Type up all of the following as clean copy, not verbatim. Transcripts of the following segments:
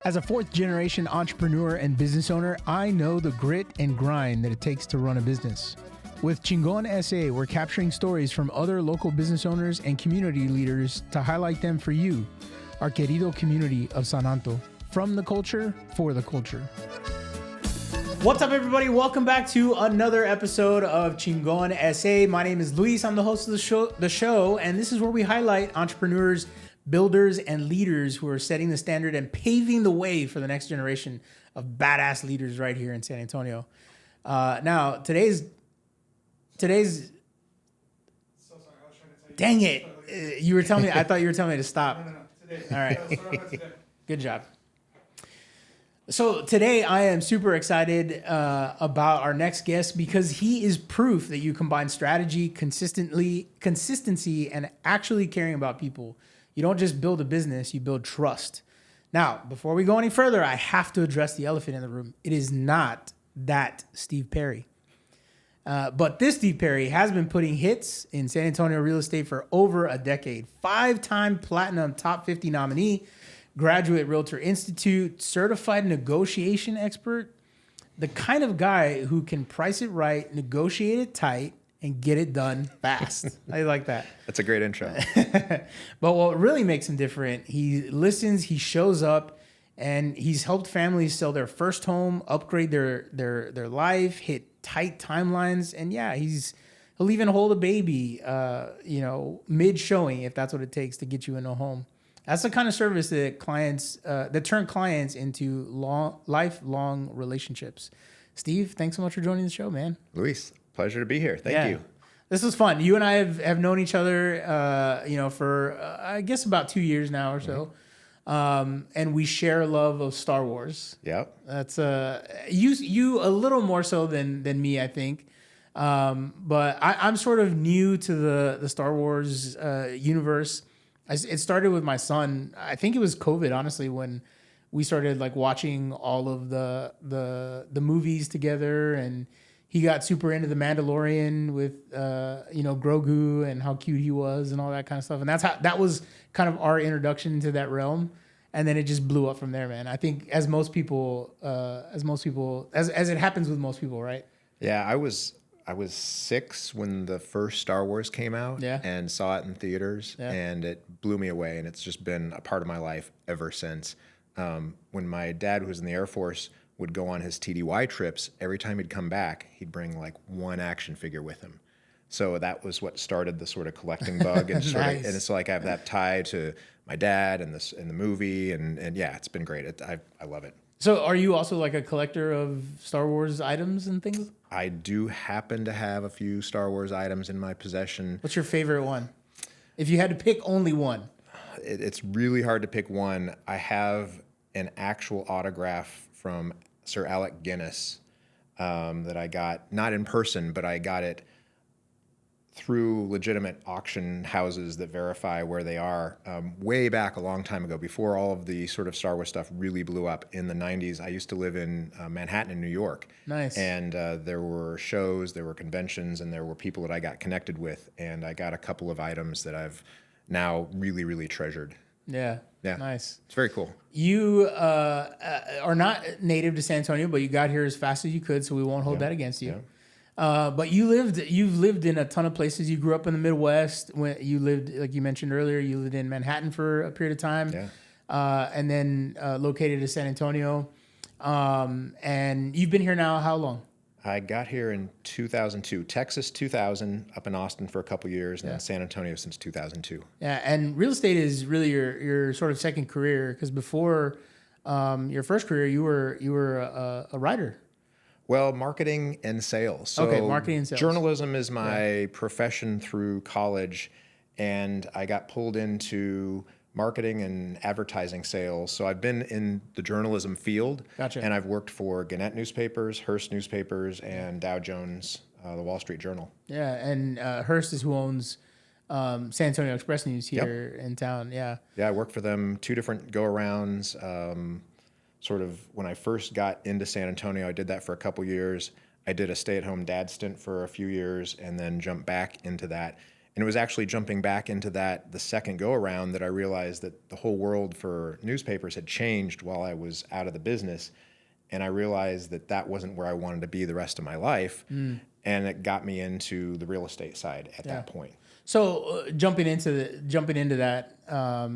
As a fourth-generation entrepreneur and business owner, I know the grit and grind that it takes to run a business. With Chingon S.A, we're capturing stories from other local business owners and community leaders to highlight them for you, our querido community of San Anto. From the culture, for the culture. What's up, everybody? Welcome back to another episode of Chingon S.A. My name is Luis. I'm the host of the show, and this is where we highlight entrepreneurs, builders, and leaders who are setting the standard and paving the way for the next generation of badass leaders right here in San Antonio. Now, today's. So sorry, I was trying to tell you. Dang it! You were telling me. I thought you were telling me to stop. No. Today. All right. Today. Good job. So today I am super excited about our next guest because he is proof that you combine strategy, consistency, and actually caring about people. You don't just build a business, you build trust. Now, before we go any further, I have to address the elephant in the room. It is not that Steve Perry. But this Steve Perry has been putting hits in San Antonio real estate for over a decade. 5-time platinum top 50 nominee, graduate Realtor Institute, certified negotiation expert, the kind of guy who can price it right, negotiate it tight, and get it done fast. I like that. That's a great intro. But what really makes him different, he listens, he shows up, and he's helped families sell their first home, upgrade their life, hit tight timelines, and yeah, he'll even hold a baby, mid-showing if that's what it takes to get you in a home. That's the kind of service that turn clients into lifelong relationships. Steve, thanks so much for joining the show, man. Luis, pleasure to be here. Thank you. This was fun. You and I have known each other, for I guess about 2 years now or so, and we share a love of Star Wars. Yep. That's you a little more so than me, I think. But I'm sort of new to the Star Wars universe. It started with my son. I think it was COVID, honestly, when we started like watching all of the movies together, and he got super into the Mandalorian with Grogu and how cute he was and all that kind of stuff. And that was kind of our introduction to that realm. And then it just blew up from there, man. I think as it happens with most people, right? Yeah, I was 6 when the first Star Wars came out, and saw it in theaters, and it blew me away, and it's just been a part of my life ever since. When my dad, who was in the Air Force, would go on his TDY trips, every time he'd come back, he'd bring like one action figure with him. So that was what started the sort of collecting bug, and Nice. And it's like I have that tie to my dad and the movie, and yeah, it's been great. I love it. So are you also like a collector of Star Wars items and things? I do happen to have a few Star Wars items in my possession. What's your favorite one? If you had to pick only one. It's really hard to pick one. I have an actual autograph from Sir Alec Guinness that I got, not in person, but I got it through legitimate auction houses that verify where they are, way back a long time ago, before all of the sort of Star Wars stuff really blew up in the 90s. I used to live in Manhattan in New York. Nice. And there were shows, there were conventions, and there were people that I got connected with, and I got a couple of items that I've now really, really treasured. Yeah. Yeah. Nice. It's very cool. You are not native to San Antonio, but you got here as fast as you could, so we won't hold that against you. Yeah. But you've lived in a ton of places. You grew up in the Midwest. When you lived, like you mentioned earlier, you lived in Manhattan for a period of time. Yeah. And then located in San Antonio. And you've been here now how long? I got here in 2002, Texas 2000, up in Austin for a couple years, and then San Antonio since 2002. Yeah, and real estate is really your sort of second career, because before your first career, you were a writer. Well, marketing and sales. So okay, marketing and sales. Journalism is my profession through college, and I got pulled into marketing and advertising sales. So I've been in the journalism field. Gotcha. And I've worked for Gannett newspapers, Hearst newspapers, and Dow Jones, the Wall Street Journal. Yeah, and Hearst is who owns San Antonio Express News here in town. Yeah. Yeah, I worked for them 2 different go-arounds. Sort of when I first got into San Antonio, I did that for a couple years. I did a stay-at-home dad stint for a few years and then jumped back into that. And it was actually jumping back into that the second go around that I realized that the whole world for newspapers had changed while I was out of the business. And I realized that that wasn't where I wanted to be the rest of my life. And it got me into the real estate side at that point. So jumping into that,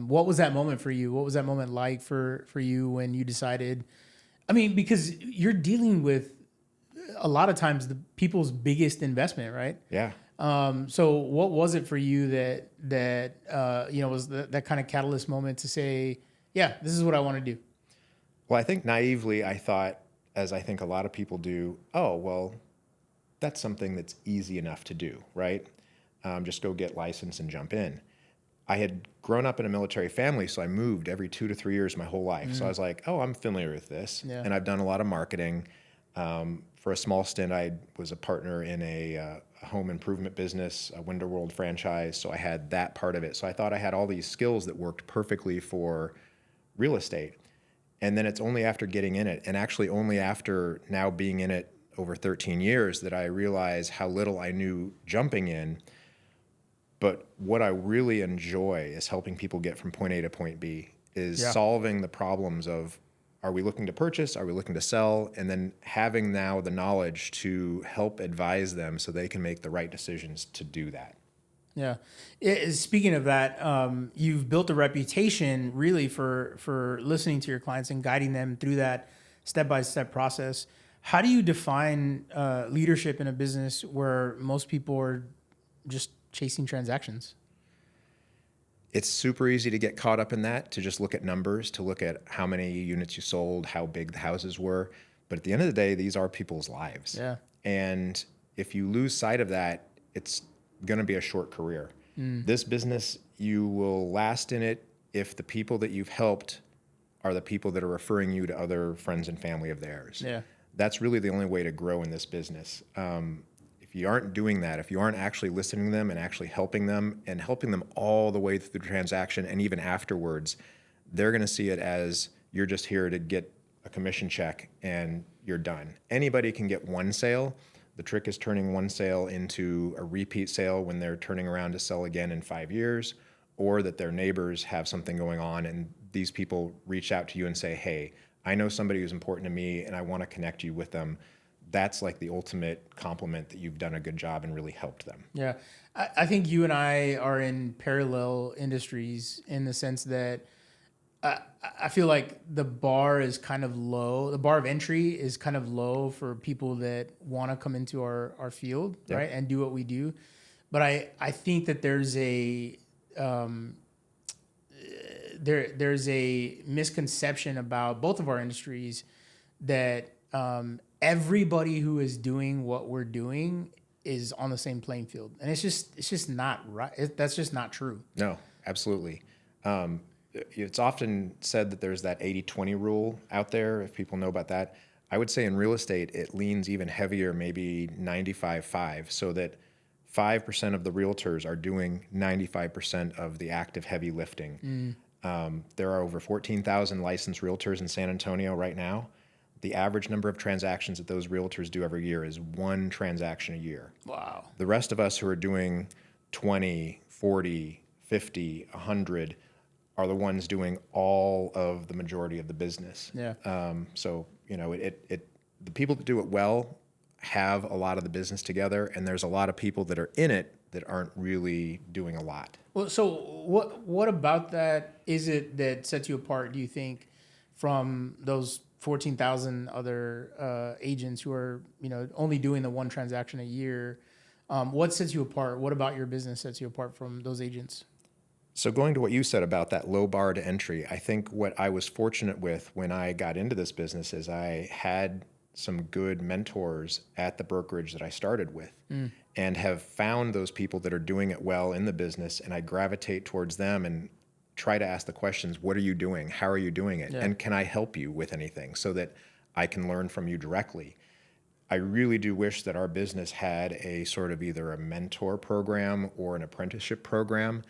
what was that moment for you? What was that moment like for you when you decided? I mean, because you're dealing with a lot of times the people's biggest investment, right? Yeah. So what was it for you that was that kind of catalyst moment to say, yeah, this is what I want to do? Well, I think naively I thought, as I think a lot of people do, oh, well, that's something that's easy enough to do, right? Just go get licensed and jump in. I had grown up in a military family, so I moved every 2 to 3 years my whole life. So I was like, oh, I'm familiar with this. Yeah. And I've done a lot of marketing. For a small stint, I was a partner in a home improvement business, a Window World franchise. So I had that part of it. So I thought I had all these skills that worked perfectly for real estate. And then it's only after getting in it, and actually only after now being in it over 13 years, that I realized how little I knew jumping in. But what I really enjoy is helping people get from point A to point B, is solving the problems of, are we looking to purchase? Are we looking to sell? And then having now the knowledge to help advise them so they can make the right decisions to do that. Yeah. Speaking of that, you've built a reputation really for listening to your clients and guiding them through that step-by-step process. How do you define leadership in a business where most people are just chasing transactions? It's super easy to get caught up in that, to just look at numbers, to look at how many units you sold, how big the houses were. But at the end of the day, these are people's lives. Yeah. And if you lose sight of that, it's going to be a short career. This business, you will last in it if the people that you've helped are the people that are referring you to other friends and family of theirs. Yeah. That's really the only way to grow in this business. If you aren't doing that, if you aren't actually listening to them and actually helping them and helping them all the way through the transaction and even afterwards, they're going to see it as you're just here to get a commission check and you're done. Anybody can get one sale. The trick is turning one sale into a repeat sale when they're turning around to sell again in 5 years, or that their neighbors have something going on and these people reach out to you and say, hey, I know somebody who's important to me and I want to connect you with them. That's like the ultimate compliment that you've done a good job and really helped them. Yeah. I think you and I are in parallel industries in the sense that I feel like the bar is kind of low. The bar of entry is kind of low for people that want to come into our field, right, and do what we do. But I think that there's a there's a misconception about both of our industries that everybody who is doing what we're doing is on the same playing field, and it's just not right. That's just not true. No, absolutely. It's often said that there's that 80-20 rule out there, if people know about that. I would say in real estate, it leans even heavier, maybe 95-5, so that 5% of the realtors are doing 95% of the active heavy lifting. There are over 14,000 licensed realtors in San Antonio right now. The average number of transactions that those realtors do every year is 1 transaction a year. Wow. The rest of us who are doing 20, 40, 50, 100 are the ones doing all of the majority of the business. Yeah. So, the people that do it well have a lot of the business together, and there's a lot of people that are in it that aren't really doing a lot. Well, so what about that is it that sets you apart, do you think, from those 14,000 other agents who are, only doing the 1 transaction a year? What sets you apart? What about your business sets you apart from those agents? So going to what you said about that low bar to entry, I think what I was fortunate with when I got into this business is I had some good mentors at the brokerage that I started with and have found those people that are doing it well in the business, and I gravitate towards them and try to ask the questions, what are you doing? How are you doing it? Yeah. And can I help you with anything so that I can learn from you directly? I really do wish that our business had a sort of either a mentor program or an apprenticeship program.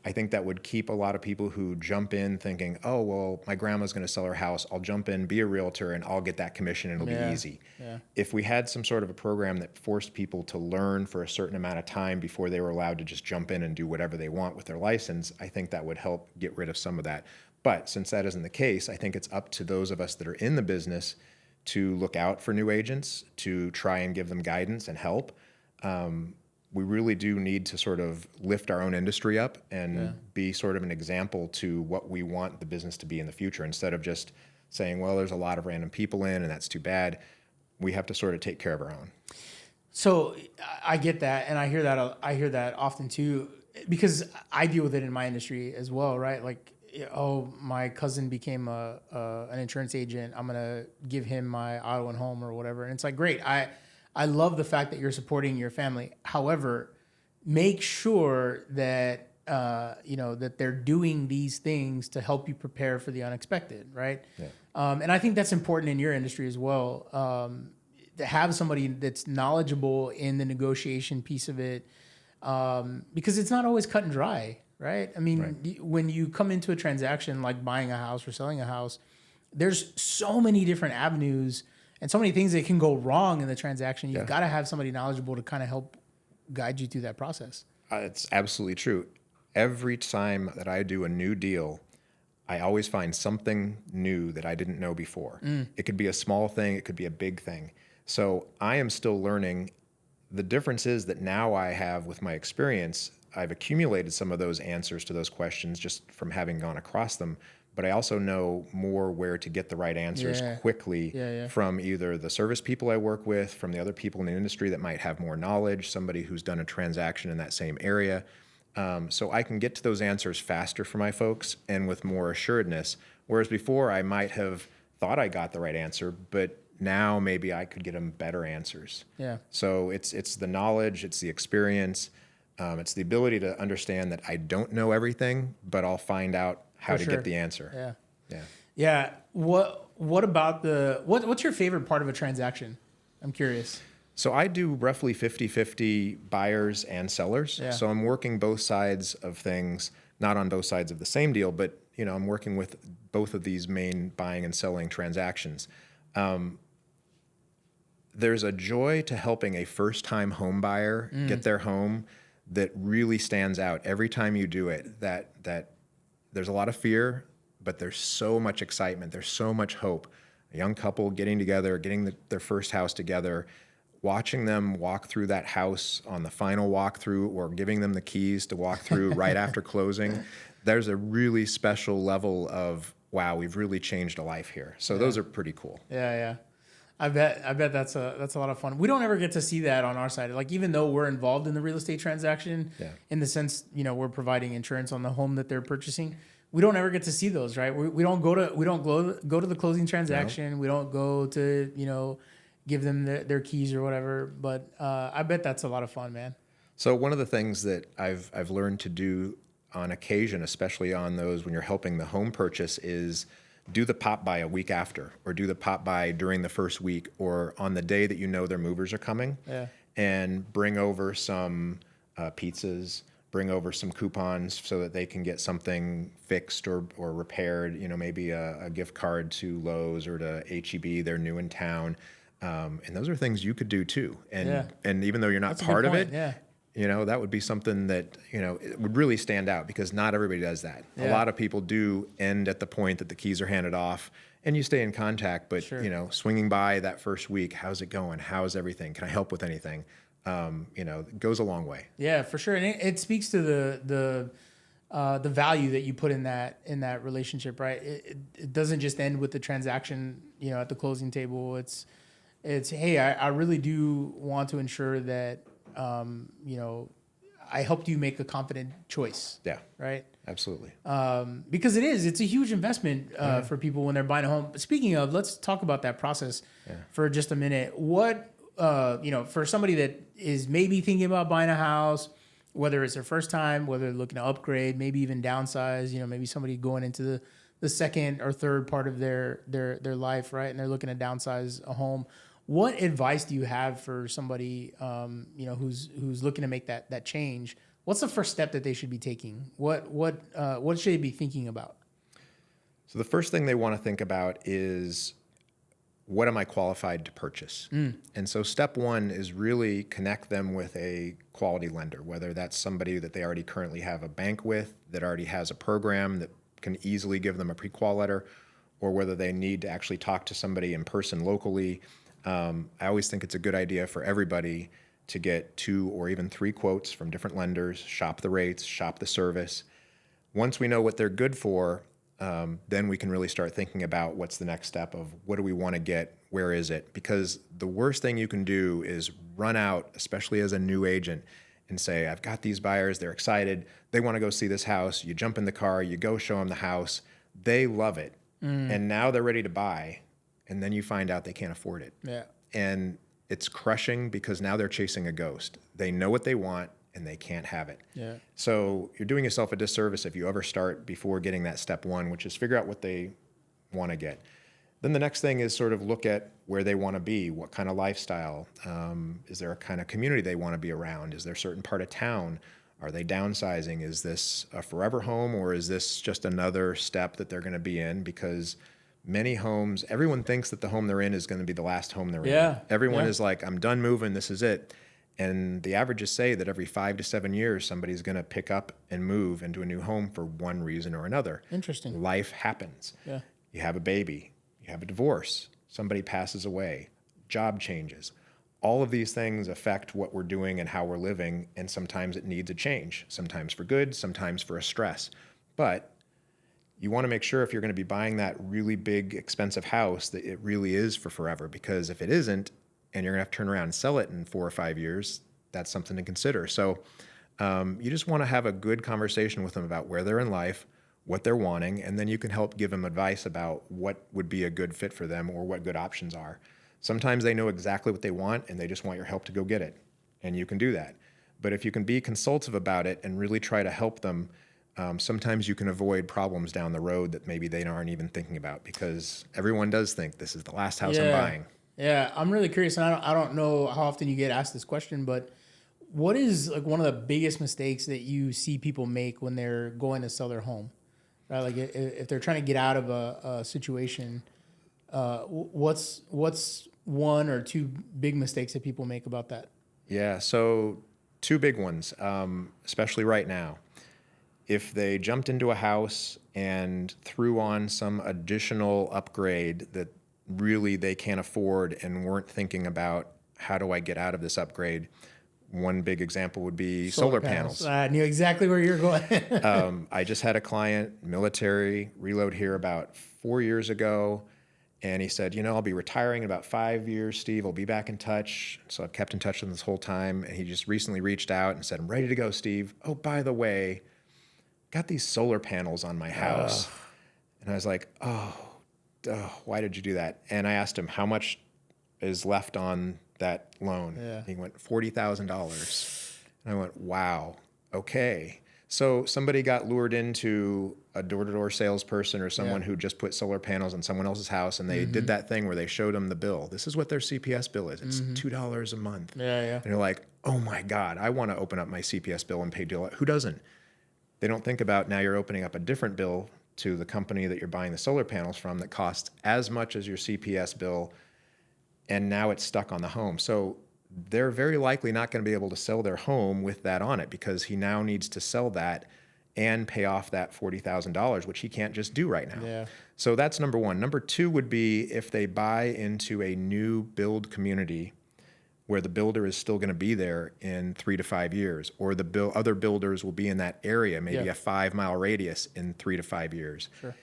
I think that would keep a lot of people who jump in thinking, oh, well, my grandma's going to sell her house. I'll jump in, be a realtor, and I'll get that commission and it'll be easy. Yeah. If we had some sort of a program that forced people to learn for a certain amount of time before they were allowed to just jump in and do whatever they want with their license, I think that would help get rid of some of that. But since that isn't the case, I think it's up to those of us that are in the business to look out for new agents, to try and give them guidance and help. We really do need to sort of lift our own industry up and be sort of an example to what we want the business to be in the future, instead of just saying, well, there's a lot of random people in and that's too bad. We have to sort of take care of our own. So I get that. And I hear that often too, because I deal with it in my industry as well, right? Like, oh, my cousin became an insurance agent. I'm going to give him my auto and home or whatever. And it's like, great. I love the fact that you're supporting your family. However, make sure that, that they're doing these things to help you prepare for the unexpected, right? Yeah. And I think that's important in your industry as well, to have somebody that's knowledgeable in the negotiation piece of it, because it's not always cut and dry, right? I mean, when you come into a transaction like buying a house or selling a house, there's so many different avenues and so many things that can go wrong in the transaction. You've got to have somebody knowledgeable to kind of help guide you through that process. It's absolutely true. Every time that I do a new deal, I always find something new that I didn't know before. It could be a small thing. It could be a big thing. So I am still learning. The difference is that now I have, with my experience, I've accumulated some of those answers to those questions just from having gone across them. But I also know more where to get the right answers quickly from either the service people I work with, from the other people in the industry that might have more knowledge, somebody who's done a transaction in that same area. So I can get to those answers faster for my folks and with more assuredness. Whereas before I might have thought I got the right answer, but now maybe I could get them better answers. Yeah. So it's the knowledge, it's the experience, it's the ability to understand that I don't know everything, but I'll find out how to get the answer. Yeah. What about what's your favorite part of a transaction? I'm curious. So I do roughly 50-50 buyers and sellers. Yeah. So I'm working both sides of things, not on both sides of the same deal, but I'm working with both of these main buying and selling transactions. There's a joy to helping a first-time home buyer get their home that really stands out every time you do it. That there's a lot of fear, but there's so much excitement. There's so much hope. A young couple getting together, getting their first house together, watching them walk through that house on the final walkthrough, or giving them the keys to walk through right after closing. There's a really special level of, wow, we've really changed a life here. So those are pretty cool. Yeah. I bet that's a lot of fun. We don't ever get to see that on our side. Like, even though we're involved in the real estate transaction, in the sense, we're providing insurance on the home that they're purchasing, we don't ever get to see those, right? We don't go to the closing transaction. No. We don't go to, give them their keys or whatever. But I bet that's a lot of fun, man. So one of the things that I've learned to do on occasion, especially on those when you're helping the home purchase, is do the pop by a week after, or do the pop by during the first week, or on the day that their movers are coming, and bring over some pizzas, bring over some coupons so that they can get something fixed or repaired, maybe a gift card to Lowe's or to H-E-B, they're new in town. And those are things you could do too. And even though you're not part of it, that would be something that, it would really stand out, because not everybody does that. Yeah. A lot of people do end at the point that the keys are handed off and you stay in contact, but, swinging by that first week, how's it going? How's everything? Can I help with anything? It goes a long way. Yeah, for sure. And it speaks to the value that you put in that relationship, right? It doesn't just end with the transaction, at the closing table. It's, hey, I really do want to ensure that, I helped you make a confident choice. Yeah. Right. Absolutely. Because it's a huge investment for people when they're buying a home. But speaking of, let's talk about that process for just a minute. What, for somebody that is maybe thinking about buying a house, whether it's their first time, whether they're looking to upgrade, maybe even downsize, maybe somebody going into the second or third part of their life, right? And they're looking to downsize a home. What advice do you have for somebody, who's looking to make that change? what's the first step that they should be taking? What should they be thinking about? So the first thing they want to think about is, what am I qualified to purchase? And so step one is really connect them with a quality lender, whether that's somebody that they already currently have a bank with, that already has a program that can easily give them a pre-qual letter, or whether they need to actually talk to somebody in person locally. I always think it's a good idea for everybody to get 2 or even 3 quotes from different lenders, shop the rates, shop the service. Once we know what they're good for, then we can really start thinking about what's the next step of what do we want to get, where is it? Because the worst thing you can do is run out, especially as a new agent, and say, I've got these buyers, they're excited, they want to go see this house. You jump in the car, you go show them the house, they love it, and now they're ready to buy, and then you find out they can't afford it. Yeah. And it's crushing because now they're chasing a ghost. They know what they want, and they can't have it. Yeah. So you're doing yourself a disservice if you ever start before getting that step one, which is figure out what they want to get. Then the next thing is sort of look at where they want to be, what kind of lifestyle. Is there a kind of community they want to be around? Is there a certain part of town? Are they downsizing? Is this a forever home, or is this just another step that they're going to be in? Because many homes, everyone thinks that the home they're in is going to be the last home they're in. Everyone is like, I'm done moving, this is it. And the averages say that every 5 to 7 years, somebody's going to pick up and move into a new home for one reason or another. Interesting. Life happens. Yeah. You have a baby, you have a divorce, somebody passes away, job changes. All of these things affect what we're doing and how we're living, and sometimes it needs a change, sometimes for good, sometimes for a stress. But you want to make sure if you're going to be buying that really big, expensive house that it really is for forever, because if it isn't, and you're going to have to turn around and sell it in 4 or 5 years, that's something to consider. So you just want to have a good conversation with them about where they're in life, what they're wanting, and then you can help give them advice about what would be a good fit for them or what good options are. Sometimes they know exactly what they want and they just want your help to go get it, and you can do that. But if you can be consultative about it and really try to help them, sometimes you can avoid problems down the road that maybe they aren't even thinking about, because everyone does think this is the last house I'm buying. Yeah, I'm really curious, and I don't know how often you get asked this question, but what is like one of the biggest mistakes that you see people make when they're going to sell their home? Right, like if they're trying to get out of a situation, what's 1 or 2 big mistakes that people make about that? Yeah, so 2 big ones, especially right now. If they jumped into a house and threw on some additional upgrade that really they can't afford and weren't thinking about, how do I get out of this upgrade? One big example would be solar panels. I knew exactly where you're going. I just had a client, military, reload here about 4 years ago. And he said, I'll be retiring in about 5 years, Steve. I'll be back in touch. So I've kept in touch with him this whole time. And he just recently reached out and said, I'm ready to go, Steve. Oh, by the way, got these solar panels on my house. And I was like, why did you do that? And I asked him, how much is left on that loan? Yeah. He went, $40,000. And I went, wow, okay. So somebody got lured into a door-to-door salesperson or someone who just put solar panels on someone else's house, and they did that thing where they showed them the bill. This is what their CPS bill is. It's $2 a month. Yeah. And you're like, oh my God, I want to open up my CPS bill and pay $2. Who doesn't? They don't think about now you're opening up a different bill to the company that you're buying the solar panels from that costs as much as your CPS bill, and now it's stuck on the home. So they're very likely not going to be able to sell their home with that on it, because he now needs to sell that and pay off that $40,000, which he can't just do right now. Yeah. So that's number 1. Number 2 would be if they buy into a new build community where the builder is still going to be there in 3 to 5 years, or the other builders will be in that area, maybe a 5-mile radius in 3 to 5 years. Sure.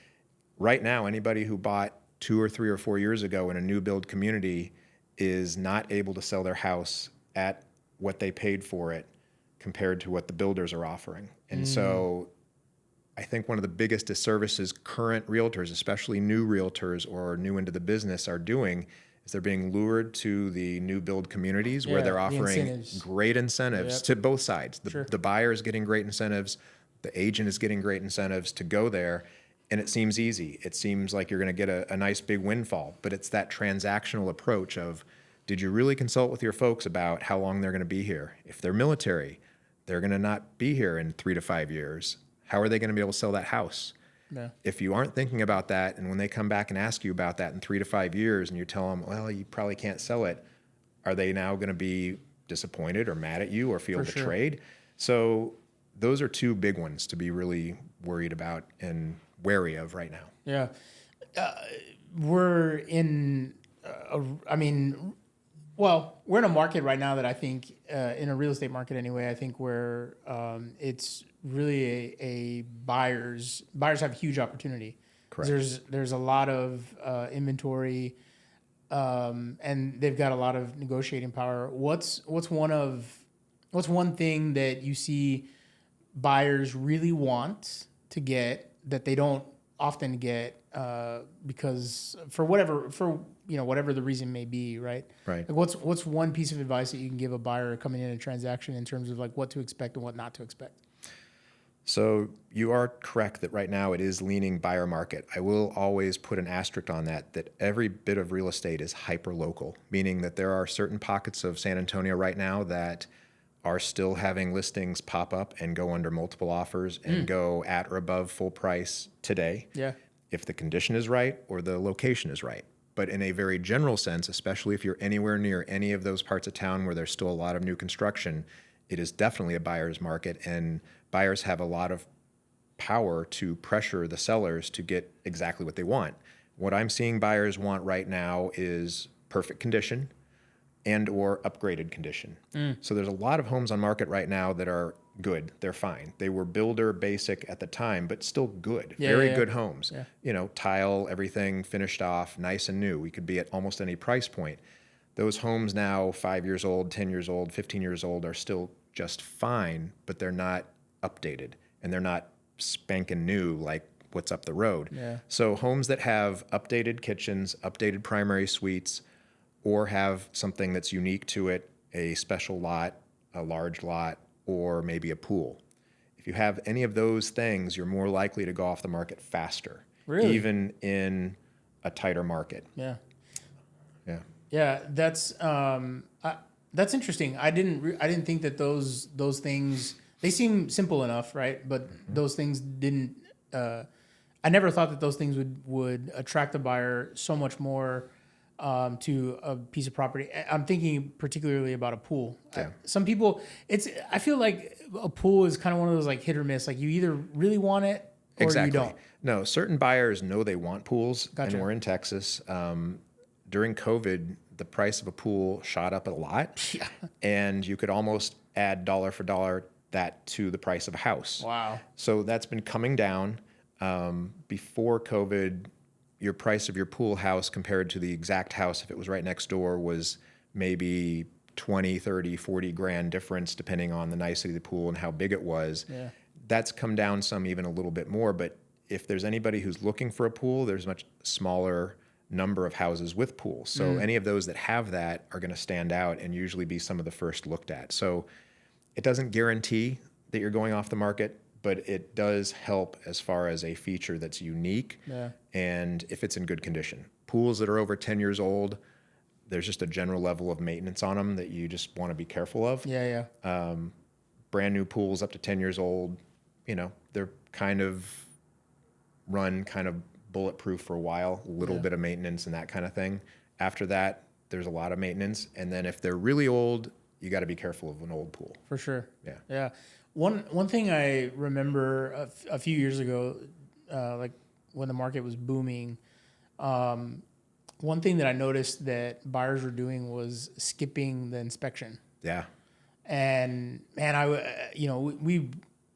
Right now, anybody who bought 2 or 3 or 4 years ago in a new build community is not able to sell their house at what they paid for it compared to what the builders are offering. And so I think one of the biggest disservices current realtors, especially new realtors or new into the business, are doing is they're being lured to the new build communities where they're offering great incentives to both sides. The buyer is getting great incentives, the agent is getting great incentives to go there, and it seems easy. It seems like you're going to get a nice big windfall, but it's that transactional approach of, did you really consult with your folks about how long they're going to be here? If they're military, they're going to not be here in 3 to 5 years. How are they going to be able to sell that house? Yeah. If you aren't thinking about that, and when they come back and ask you about that in 3 to 5 years, and you tell them, well, you probably can't sell it, are they now going to be disappointed or mad at you or feel betrayed? So those are two big ones to be really worried about and wary of right now. Yeah. We're in, we're in a market right now that I think, in a real estate market anyway, I think where it's really a buyers have huge opportunity. Correct. There's a lot of inventory, and they've got a lot of negotiating power. What's one thing that you see buyers really want to get that they don't often get because whatever the reason may be, right? Right. Like what's one piece of advice that you can give a buyer coming in a transaction in terms of like what to expect and what not to expect? So you are correct that right now it is leaning buyer market. I will always put an asterisk on that every bit of real estate is hyper local, meaning that there are certain pockets of San Antonio right now that are still having listings pop up and go under multiple offers and go at or above full price today. Yeah. If the condition is right or the location is right. But in a very general sense, especially if you're anywhere near any of those parts of town where there's still a lot of new construction, it is definitely a buyer's market, and buyers have a lot of power to pressure the sellers to get exactly what they want. What I'm seeing buyers want right now is perfect condition and or upgraded condition. So there's a lot of homes on market right now that are good. They're fine. They were builder basic at the time, but still good. Very good homes. Yeah. You know, tile, everything finished off, nice and new. We could be at almost any price point. Those homes now, 5 years old, 10 years old, 15 years old, are still just fine, but they're not updated and they're not spanking new like what's up the road. Yeah. So homes that have updated kitchens, updated primary suites, or have something that's unique to it, a special lot, a large lot, or maybe a pool. If you have any of those things, you're more likely to go off the market faster, really? Even in a tighter market. Yeah. Yeah. Yeah, that's interesting. I didn't think that those things, they seem simple enough, right? But those things didn't. I never thought that those things would attract the buyer so much more to a piece of property. I'm thinking particularly about a pool. Yeah. Some people, I feel like a pool is kind of one of those like hit or miss. Like you either really want it or you don't. No, certain buyers know they want pools, Gotcha. And we're in Texas. During COVID, the price of a pool shot up a lot, Yeah. and you could almost add dollar for dollar that to the price of a house. Wow. So that's been coming down. Before COVID, your price of your pool house compared to the exact house, if it was right next door, was maybe 20, 30, 40 grand difference, depending on the nicety of the pool and how big it was. Yeah. That's come down some, even a little bit more. But if there's anybody who's looking for a pool, there's a much smaller number of houses with pools. So any of those that have that are going to stand out and usually be some of the first looked at. So it doesn't guarantee that you're going off the market, but it does help as far as a feature that's unique. Yeah. And if it's in good condition. Pools that are over 10 years old, there's just a general level of maintenance on them that you just want to be careful of. Yeah. Brand new pools up to 10 years old, they're kind of run kind of bulletproof for a while, a little bit of maintenance and that kind of thing. After that, there's a lot of maintenance. And then if they're really old, you got to be careful of an old pool. For sure. Yeah. Yeah. One thing I remember a few years ago, like when the market was booming, one thing that I noticed that buyers were doing was skipping the inspection. Yeah. And man, we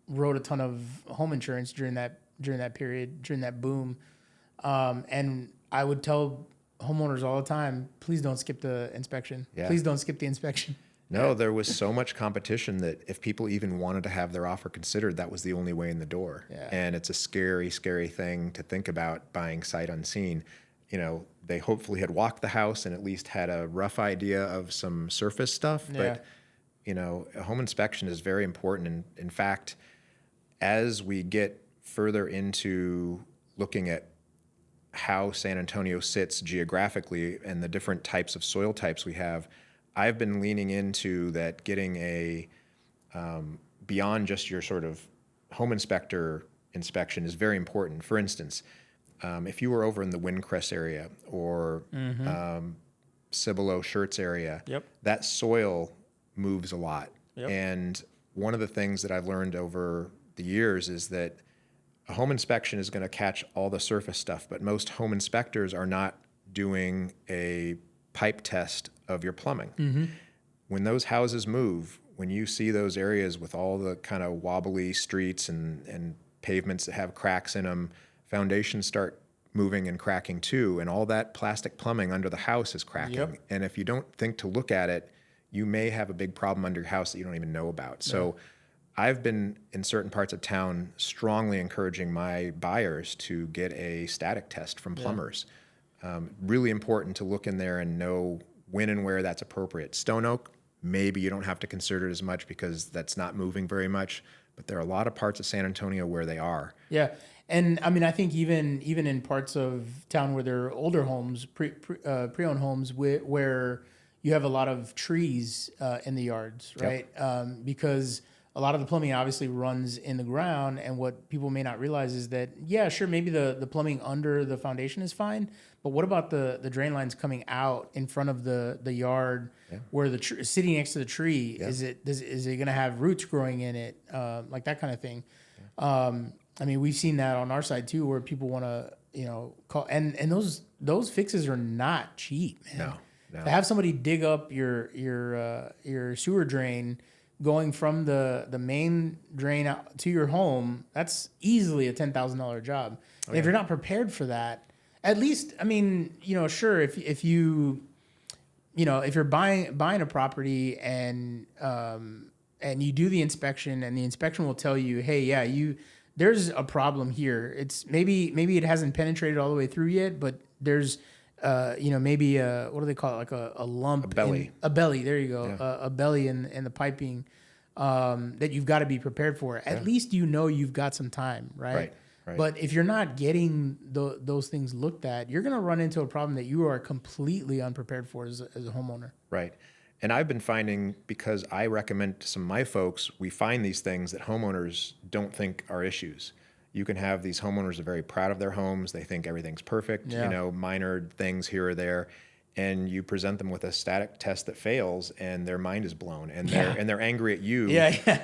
wrote a ton of home insurance during that period, during that boom. And I would tell homeowners all the time, please don't skip the inspection. Yeah. Please don't skip the inspection. No, there was so much competition that if people even wanted to have their offer considered, that was the only way in the door. Yeah. And it's a scary, scary thing to think about buying sight unseen. They hopefully had walked the house and at least had a rough idea of some surface stuff. Yeah. But, a home inspection is very important. And in fact, as we get further into looking at how San Antonio sits geographically and the different types of soil types we have, I've been leaning into that, getting a beyond just your sort of home inspector inspection is very important. For instance, if you were over in the Windcrest area or Cibolo Shirts area, that soil moves a lot. And one of the things that I've learned over the years is that a home inspection is going to catch all the surface stuff, but most home inspectors are not doing a pipe test of your plumbing. When those houses move, when you see those areas with all the kind of wobbly streets and pavements that have cracks in them, foundations start moving and cracking too, and all that plastic plumbing under the house is cracking. And if you don't think to look at it, you may have a big problem under your house that you don't even know about. So I've been in certain parts of town strongly encouraging my buyers to get a static test from plumbers. Really important to look in there and know when and where that's appropriate. Stone Oak, maybe you don't have to consider it as much because that's not moving very much, but there are a lot of parts of San Antonio where they are. Yeah. And I mean, I think even in parts of town where there are older homes, pre-owned homes, where you have a lot of trees in the yards, right? Because a lot of the plumbing obviously runs in the ground, and what people may not realize is that, yeah, sure, maybe the plumbing under the foundation is fine, but what about the drain lines coming out in front of the yard where the sitting next to the tree? Is it going to have roots growing in it, like that kind of thing? I mean, we've seen that on our side too, where people want to, call, and those fixes are not cheap, man. No. To have somebody dig up your sewer drain going from the main drain out to your home, that's easily a $10,000 job. And if you're not prepared for that, at least, I mean, sure, if you're buying a property and you do the inspection, and the inspection will tell you, hey, there's a problem here. It's maybe it hasn't penetrated all the way through yet, but there's maybe what do they call it? Like a lump, a belly. A belly. There you go. A belly in the piping that you've got to be prepared for. At least you've got some time, right? Right. But if you're not getting those things looked at, you're going to run into a problem that you are completely unprepared for as a homeowner. Right. And I've been finding, because I recommend to some of my folks, we find these things that homeowners don't think are issues. You can have these homeowners that are very proud of their homes. They think everything's perfect, minor things here or there. And you present them with a static test that fails, and their mind is blown, and they're angry at you.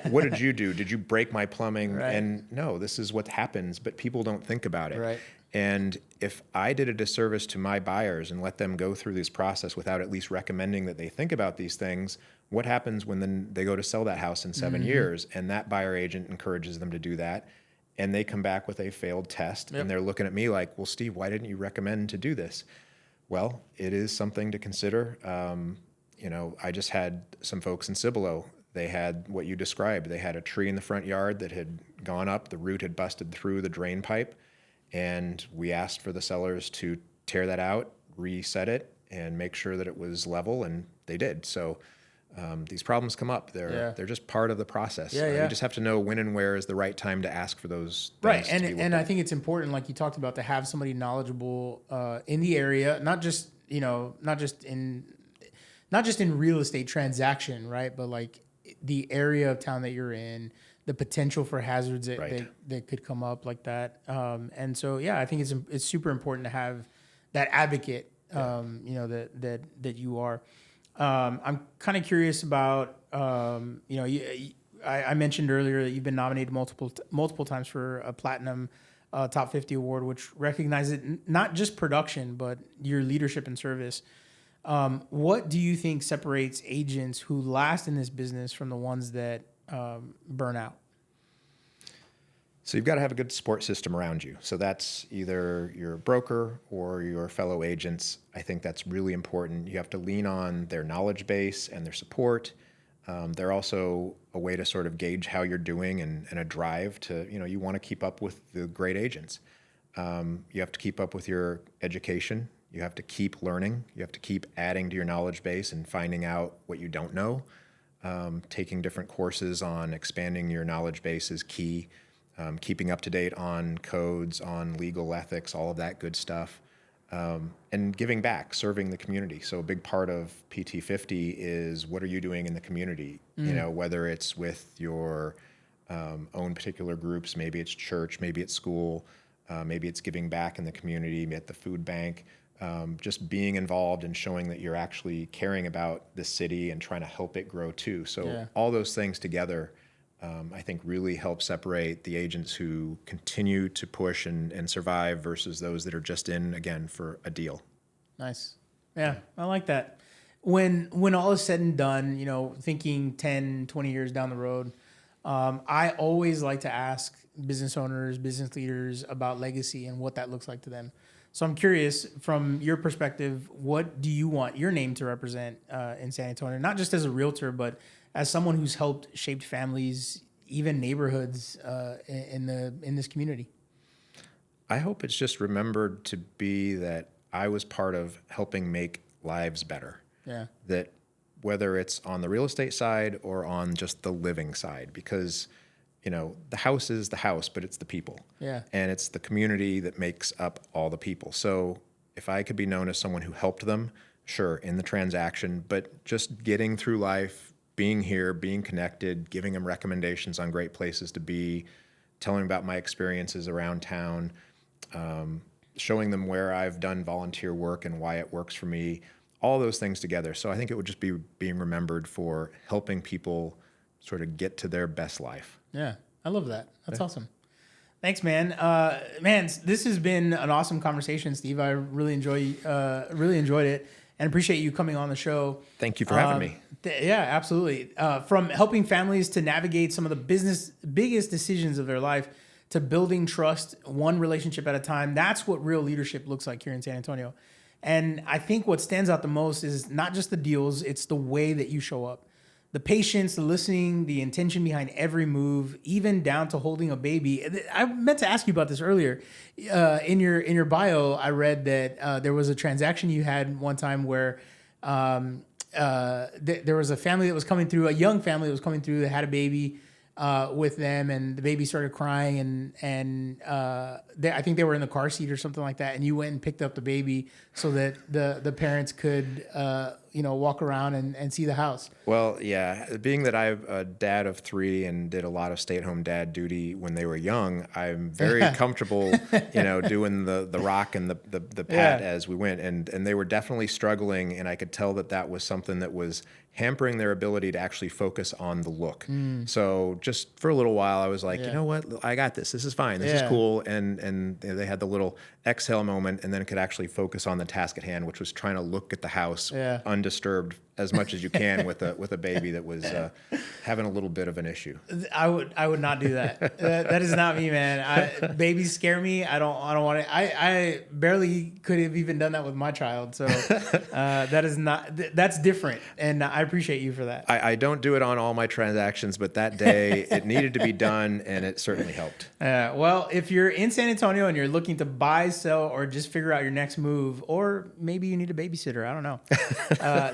What did you do? Did you break my plumbing? Right. And no, this is what happens, but people don't think about it. Right. And if I did a disservice to my buyers and let them go through this process without at least recommending that they think about these things, what happens when then they go to sell that house in 7 years, and that buyer agent encourages them to do that, and they come back with a failed test, and they're looking at me like, well, Steve, why didn't you recommend to do this? Well, it is something to consider. I just had some folks in Cibolo. They had what you described. They had a tree in the front yard that had gone up. The root had busted through the drain pipe. And we asked for the sellers to tear that out, reset it, and make sure that it was level, and they did. So these problems come up. They're just part of the process. You just have to know when and where is the right time to ask for those things. Right, and I think it's important, like you talked about, to have somebody knowledgeable in the area, not just in real estate transaction, right? But like the area of town that you're in, the potential for hazards that could come up like that. And so, I think it's super important to have that advocate, that you are. I'm kind of curious about, I mentioned earlier that you've been nominated multiple times for a Platinum Top 50 award, which recognizes not just production, but your leadership and service. What do you think separates agents who last in this business from the ones that burn out? So you've got to have a good support system around you. So that's either your broker or your fellow agents. I think that's really important. You have to lean on their knowledge base and their support. They're also a way to sort of gauge how you're doing and a drive to, you want to keep up with the great agents. You have to keep up with your education. You have to keep learning. You have to keep adding to your knowledge base and finding out what you don't know. Taking different courses on expanding your knowledge base is key. Keeping up to date on codes, on legal ethics, all of that good stuff. And giving back, serving the community. So a big part of PT50 is what are you doing in the community? Whether it's with your own particular groups. Maybe it's church, maybe it's school, maybe it's giving back in the community, maybe at the food bank. Just being involved and showing that you're actually caring about the city and trying to help it grow too. So all those things together, I think really help separate the agents who continue to push and survive versus those that are just in, again, for a deal. Nice. Yeah, I like that. When all is said and done, thinking 10, 20 years down the road, I always like to ask business owners, business leaders about legacy and what that looks like to them. So I'm curious, from your perspective, what do you want your name to represent in San Antonio? Not just as a realtor, but as someone who's helped shape families, even neighborhoods in this community. I hope it's just remembered to be that I was part of helping make lives better. Yeah. That whether it's on the real estate side or on just the living side, because the house is the house, but it's the people. Yeah. And it's the community that makes up all the people. So if I could be known as someone who helped them, sure, in the transaction, but just getting through life, being here, being connected, giving them recommendations on great places to be, telling them about my experiences around town, showing them where I've done volunteer work and why it works for me, all those things together. So I think it would just be being remembered for helping people sort of get to their best life. Yeah, I love that. That's awesome. Thanks, man. This has been an awesome conversation, Steve. I really enjoyed it and appreciate you coming on the show. Thank you for having me. Yeah, absolutely. From helping families to navigate some of the biggest decisions of their life to building trust, one relationship at a time. That's what real leadership looks like here in San Antonio. And I think what stands out the most is not just the deals, it's the way that you show up. The patience, the listening, the intention behind every move, even down to holding a baby. I meant to ask you about this earlier. In your bio, I read that there was a transaction you had one time where there was a family that was coming through, a young family that was coming through that had a baby with them, and the baby started crying, and I think they were in the car seat or something like that, and you went and picked up the baby so that the parents could walk around and see the house. Well, yeah, being that I'm a dad of 3 and did a lot of stay-at-home dad duty when they were young, I'm very comfortable, doing the rock and the pat as we went, and they were definitely struggling, and I could tell that was something that was hampering their ability to actually focus on the look. So just for a little while, I was like, you know what, I got this. This is fine. This is cool. And they had the little exhale moment, and then could actually focus on the task at hand, which was trying to look at the house undisturbed as much as you can with a baby that was having a little bit of an issue. I would not do that. That is not me, man. Babies scare me. I don't want to. I barely could have even done that with my child. So that's different, and I appreciate you for that. I don't do it on all my transactions, but that day it needed to be done, and it certainly helped. Well, if you're in San Antonio and you're looking to buy, sell, or just figure out your next move, or maybe you need a babysitter, I don't know.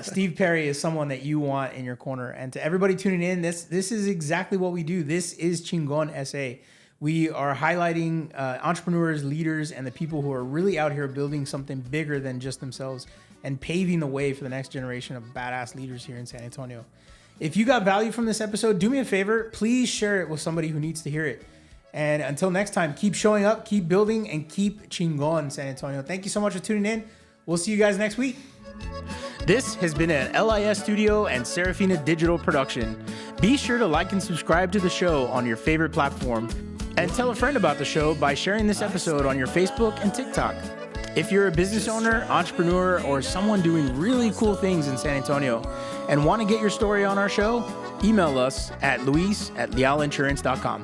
Steve Perry is someone that you want in your corner. And to everybody tuning in, this is exactly what we do. This is Chingon S.A. We are highlighting entrepreneurs, leaders, and the people who are really out here building something bigger than just themselves and paving the way for the next generation of badass leaders here in San Antonio. If you got value from this episode, do me a favor, please share it with somebody who needs to hear it. And until next time, keep showing up, keep building, and keep Chingon, San Antonio. Thank you so much for tuning in. We'll see you guys next week. This has been an LIS Studio and Serafina Digital production. Be sure to like and subscribe to the show on your favorite platform, and tell a friend about the show by sharing this episode on your Facebook and TikTok. If you're a business owner, entrepreneur, or someone doing really cool things in San Antonio and want to get your story on our show, email us at luis@lealinsurance.com.